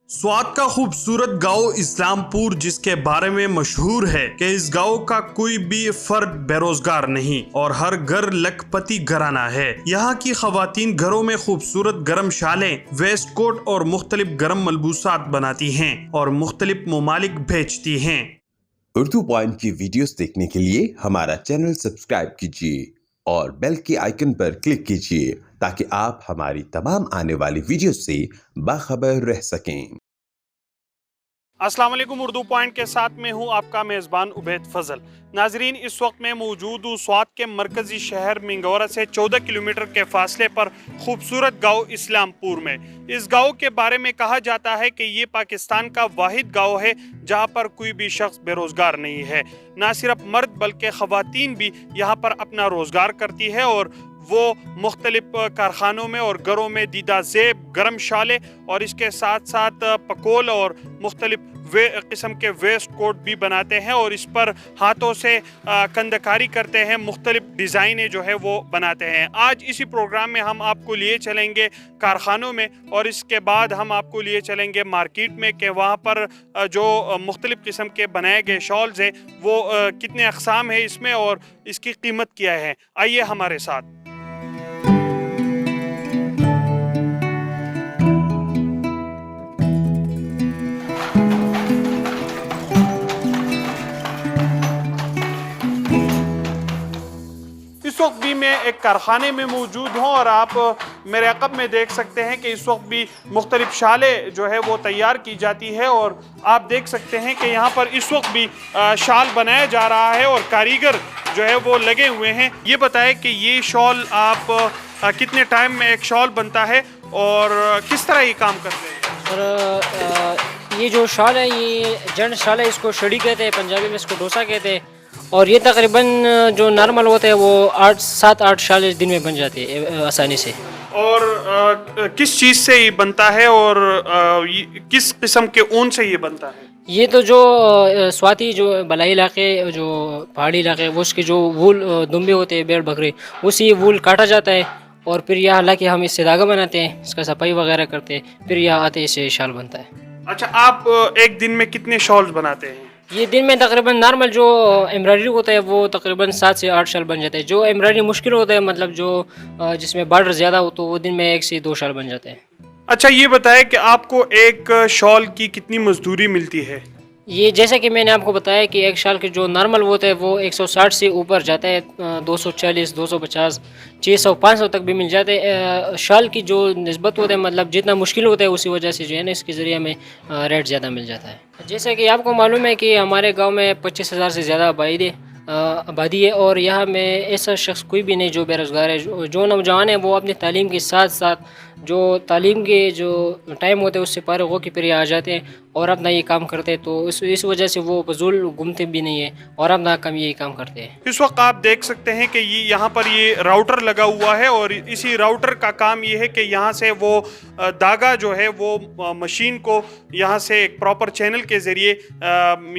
स्वात का खूबसूरत गांव इस्लामपुर, जिसके बारे में मशहूर है कि इस गांव का कोई भी फर्द बेरोजगार नहीं और हर घर लखपति घराना है। यहाँ की खवातीन घरों में खूबसूरत गर्म शालें, वेस्ट कोट और मुख्तलिफ गर्म मलबूसात बनाती हैं और मुख्तलिफ ममालिक भेजती हैं। उर्दू पॉइंट की वीडियोस देखने के लिए हमारा चैनल सब्सक्राइब कीजिए और बेल के आइकन पर क्लिक कीजिए ताकि आप हमारी तमाम आने वाली वीडियो से बाखबर रह सकें। अस्सलाम वालेकुम, उर्दू पॉइंट के साथ में हूँ आपका मेज़बान उबैद फजल। नाजरीन, इस वक्त मैं मौजूद हूँ स्वात के मरकज़ी शहर मिंगौरा से 14 किलोमीटर के फासले पर खूबसूरत गांव इस्लामपुर में। इस गांव के बारे में कहा जाता है कि ये पाकिस्तान का वाहिद गांव है जहां पर कोई भी शख्स बेरोज़गार नहीं है। ना सिर्फ मर्द बल्कि ख़वातीन भी यहाँ पर अपना रोज़गार करती है और वो मुख्तलिफ कारखानों में और घरों में दीदा ज़ेब, गर्म शाले और इसके साथ साथ पकोल और मुख्तलिफ किस्म के वेस्ट कोट भी बनाते हैं और इस पर हाथों से कंदकारी करते हैं, मुख्तलिफ डिज़ाइनें जो है वो बनाते हैं। आज इसी प्रोग्राम में हम आपको लिए चलेंगे कारखानों में और इसके बाद हम आपको लिए चलेंगे मार्केट में कि वहाँ पर जो मुख्तलिफ किस्म के बनाए गए शॉल्स हैं वो कितने अक़साम है इसमें और इसकी कीमत क्या है। आइए हमारे साथ। इस वक्त भी मैं एक कारखाने में मौजूद हूँ और आप मेरे अक़ब में देख सकते हैं कि इस वक्त भी मुख्तलिफ शाले जो है वो तैयार की जाती है और आप देख सकते हैं कि यहाँ पर इस वक्त भी शाल बनाया जा रहा है और कारीगर जो है वो लगे हुए हैं। ये बताएं कि ये शॉल आप कितने टाइम में एक शॉल बनता है और किस तरह ये काम करते हैं? सर, ये जो शाल है ये जंड शाल है, इसको शड़ी कहते हैं, पंजाबी में इसको डोसा कहते हैं। और ये तकरीबन जो नॉर्मल होते हैं वो 7-8 शाल दिन में बन जाते हैं आसानी से। और किस चीज़ से ये बनता है और किस किस्म के ऊन से ये बनता है? ये तो जो स्वाति जो बलाई इलाके, जो पहाड़ी इलाके, वो उसके जो वूल दुम्बे होते हैं, भेड़ बकरे, उसी वूल काटा जाता है और फिर यह हालांकि हम इससे धागा बनाते हैं, इसका सफाई वगैरह करते हैं, फिर यह आते इससे शाल बनता है। अच्छा, आप एक दिन में कितने शॉल्स बनाते हैं? ये दिन में तकरीबन नॉर्मल जो एम्ब्रॉयडरी होता है वो तकरीबन 7 से 8 शाल बन जाता है। जो एम्ब्रॉयडरी मुश्किल होता है, मतलब जो जिसमें बॉर्डर ज़्यादा हो, तो वो दिन में 1 से 2 शाल बन जाते हैं। अच्छा, ये बताएं कि आपको एक शॉल की कितनी मजदूरी मिलती है? ये जैसा कि मैंने आपको बताया कि एक शाल के जो नॉर्मल होता है वो 160 से ऊपर जाता है, 240, 250, 600, 500 तक भी मिल जाते हैं। शाल की जो निस्बत होता है, मतलब जितना मुश्किल होता है उसी वजह से जो है ना इसके ज़रिए हमें रेट ज़्यादा मिल जाता है। जैसा कि आपको मालूम है कि हमारे गांव में 25,000 से ज़्यादा आबादी है और यहाँ में ऐसा शख्स कोई भी नहीं जो बेरोज़गार है। जो नौजवान है वो अपनी तालीम के साथ साथ जो तालीम के जो टाइम होते हैं उससे फारिग हो के फिर आ जाते हैं और अपना ये काम करते हैं, तो इस वजह से वो फजूल घूमते भी नहीं है और अपना कम यही काम करते हैं। इस वक्त आप देख सकते हैं कि ये यहाँ पर ये राउटर लगा हुआ है और इसी राउटर का काम ये है कि यहाँ से वो धागा जो है वो मशीन को यहाँ से एक प्रॉपर चैनल के ज़रिए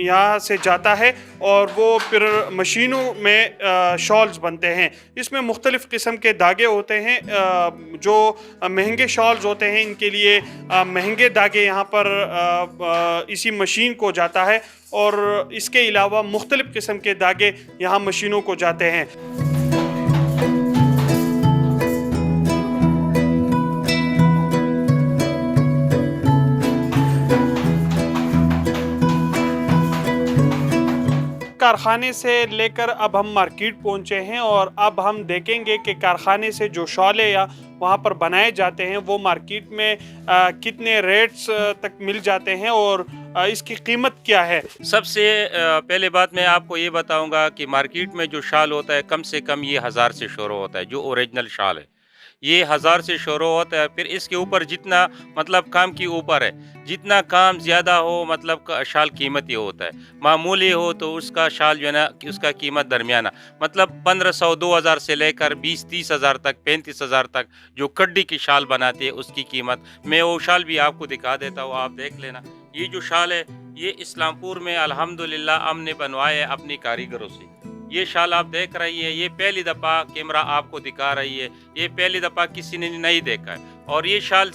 यहाँ से जाता है और वो फिर मशीनों में शॉल्स बनते हैं। इसमें मुख्तलिफ़ किस्म के धागे होते हैं। जो महंगे शॉल्स होते हैं इनके लिए महंगे धागे यहाँ पर इसी मशीन को जाता है और इसके अलावा मुख्तलिफ़ किस्म के धागे यहाँ मशीनों को जाते हैं। कारखाने से लेकर अब हम मार्केट पहुंचे हैं और अब हम देखेंगे कि कारखाने से जो शॉले या वहाँ पर बनाए जाते हैं वो मार्केट में कितने रेट्स तक मिल जाते हैं और इसकी कीमत क्या है। सबसे पहले बात मैं आपको ये बताऊंगा कि मार्केट में जो शाल होता है कम से कम ये 1000 से शुरू होता है। जो ओरिजिनल शाल है ये 1000 से शुरू होता है। फिर इसके ऊपर जितना मतलब काम के ऊपर है, जितना काम ज़्यादा हो मतलब शाल कीमत ये होता है। मामूली हो तो उसका शाल जो है ना उसका कीमत दरमियाना मतलब 1500 2000 से लेकर 20-30 हज़ार तक 35,000 तक जो कड्डी की शाल बनाती है उसकी कीमत। मैं वो शाल भी आपको दिखा देता हूँ, आप देख लेना। ये जो शाल है ये इस्लामपुर में अल्हम्दुलिल्लाह हमने बनवाया है अपनी कारीगरों से। ये शाल आप देख रही है, ये पहली दफ़ा कैमरा आपको दिखा रही है, ये पहली दफ़ा किसी ने नहीं देखा है। اور یہ شال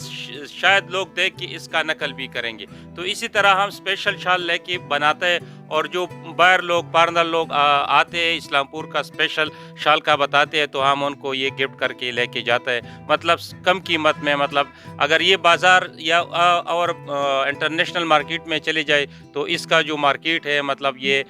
شاید لوگ دیکھ کے اس کا نقل بھی کریں گے. تو اسی طرح ہم اسپیشل شال لے کے بناتے ہیں, اور جو باہر لوگ پارندر لوگ آتے ہیں اسلام پور کا اسپیشل شال کا بتاتے ہیں, تو ہم ان کو یہ گفٹ کر کے لے کے جاتے ہیں, مطلب کم قیمت میں. مطلب اگر یہ بازار یا اور انٹرنیشنل مارکیٹ میں چلے جائے تو اس کا جو مارکیٹ ہے مطلب یہ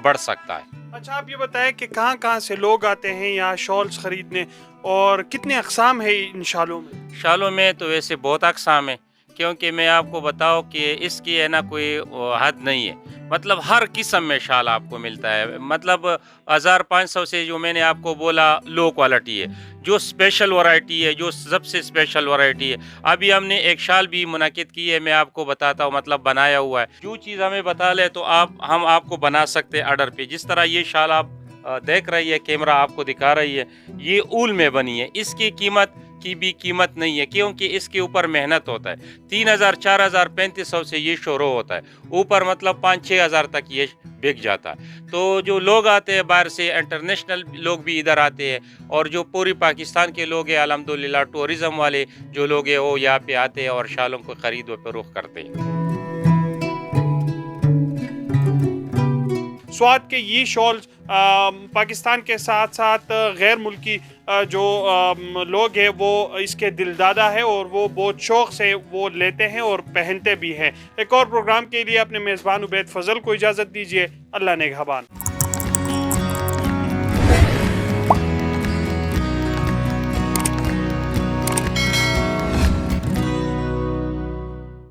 بڑھ سکتا ہے. اچھا آپ یہ بتائیں کہ کہاں کہاں سے لوگ آتے ہیں یہاں شالز خریدنے, اور کتنے اقسام ہیں ان شالوں میں؟ شالوں میں تو ویسے بہت اقسام ہیں, کیونکہ میں آپ کو بتاؤں کہ اس کی ہے نا کوئی حد نہیں ہے. مطلب ہر قسم میں شال آپ کو ملتا ہے. مطلب 1500 سے جو میں نے آپ کو بولا لو کوالٹی ہے, جو اسپیشل ورائٹی ہے, جو سب سے اسپیشل ورائٹی ہے. ابھی ہم نے ایک شال بھی منعقد کی ہے, میں آپ کو بتاتا ہوں, مطلب بنایا ہوا ہے. جو چیز ہمیں بتا لے تو ہم آپ کو بنا سکتے آرڈر پہ. جس طرح یہ شال آپ دیکھ رہی ہے, کیمرہ آپ کو دکھا رہی ہے, یہ اول میں بنی ہے. اس کی قیمت کی بھی قیمت نہیں ہے, کیونکہ اس کے اوپر محنت ہوتا ہے. 3000 4000 3500 سے یہ شروع ہوتا ہے, اوپر مطلب 5-6 ہزار تک یہ بک جاتا ہے. تو جو لوگ آتے ہیں باہر سے, انٹرنیشنل لوگ بھی ادھر آتے ہیں, اور جو پوری پاکستان کے لوگ ہیں الحمدللہ, ٹورزم والے جو لوگ ہیں وہ یہاں پہ آتے ہیں اور شالوں کو خرید و فروخت کرتے ہیں. سوات کے یہ شالز پاکستان کے ساتھ ساتھ غیر ملکی جو لوگ ہیں وہ اس کے دلدادہ ہے, اور وہ بہت شوق سے وہ لیتے ہیں اور پہنتے بھی ہیں. ایک اور پروگرام کے لیے اپنے میزبان عبید فضل کو اجازت دیجیے. اللہ نگہبان.